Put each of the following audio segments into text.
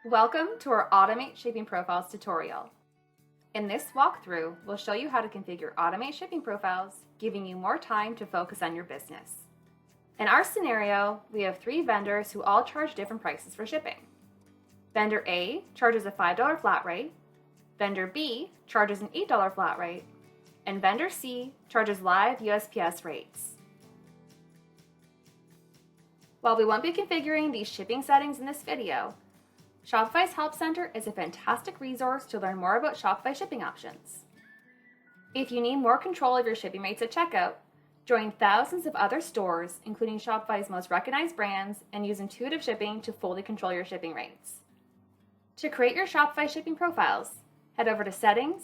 Welcome to our Automate Shipping Profiles tutorial. In this walkthrough, we'll show you how to configure Automate Shipping Profiles, giving you more time to focus on your business. In our scenario, we have 3 vendors who all charge different prices for shipping. Vendor A charges a $5 flat rate, Vendor B charges an $8 flat rate, and Vendor C charges live USPS rates. While we won't be configuring these shipping settings in this video, Shopify's Help Center is a fantastic resource to learn more about Shopify shipping options. If you need more control of your shipping rates at checkout, join thousands of other stores, including Shopify's most recognized brands, and use intuitive shipping to fully control your shipping rates. To create your Shopify shipping profiles, head over to Settings,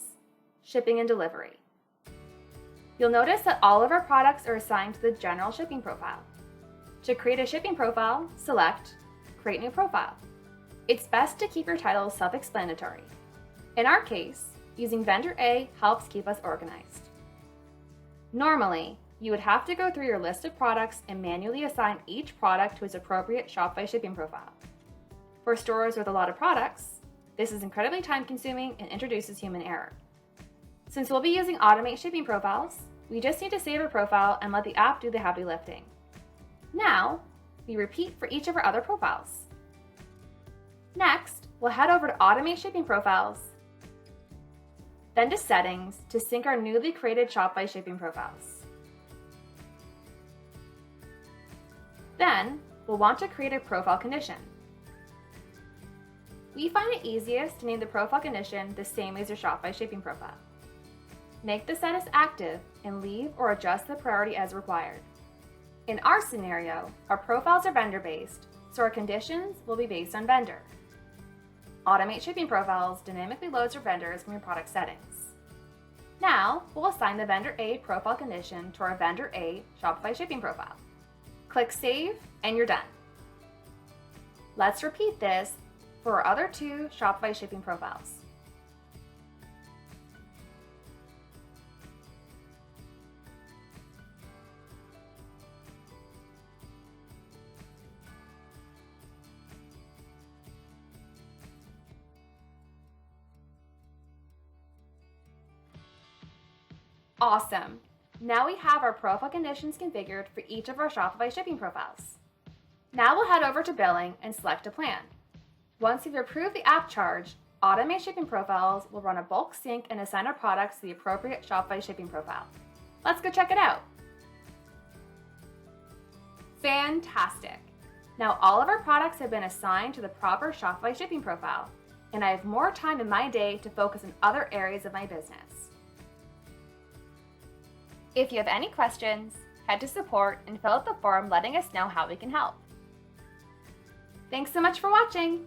Shipping and Delivery. You'll notice that all of our products are assigned to the General Shipping Profile. To create a shipping profile, select Create New Profile. It's best to keep your titles self-explanatory. In our case, using Vendor A helps keep us organized. Normally, you would have to go through your list of products and manually assign each product to its appropriate Shopify shipping profile. For stores with a lot of products, this is incredibly time-consuming and introduces human error. Since we'll be using Automate Shipping Profiles, we just need to save a profile and let the app do the heavy lifting. Now, we repeat for each of our other profiles. Next, we'll head over to Automate Shipping Profiles, then to Settings to sync our newly created Shopify shipping profiles. Then, we'll want to create a profile condition. We find it easiest to name the profile condition the same as your Shopify shipping profile. Make the status active and leave or adjust the priority as required. In our scenario, our profiles are vendor-based, so our conditions will be based on vendor. Automate Shipping Profiles dynamically loads your vendors from your product settings. Now, we'll assign the Vendor A profile condition to our Vendor A Shopify shipping profile. Click Save, and you're done. Let's repeat this for our other 2 Shopify shipping profiles. Awesome! Now we have our profile conditions configured for each of our Shopify shipping profiles. Now we'll head over to Billing and select a plan. Once you've approved the app charge, Automate Shipping Profiles will run a bulk sync and assign our products to the appropriate Shopify shipping profile. Let's go check it out. Fantastic! Now all of our products have been assigned to the proper Shopify shipping profile, and I have more time in my day to focus on other areas of my business. If you have any questions, head to support and fill out the form letting us know how we can help. Thanks so much for watching!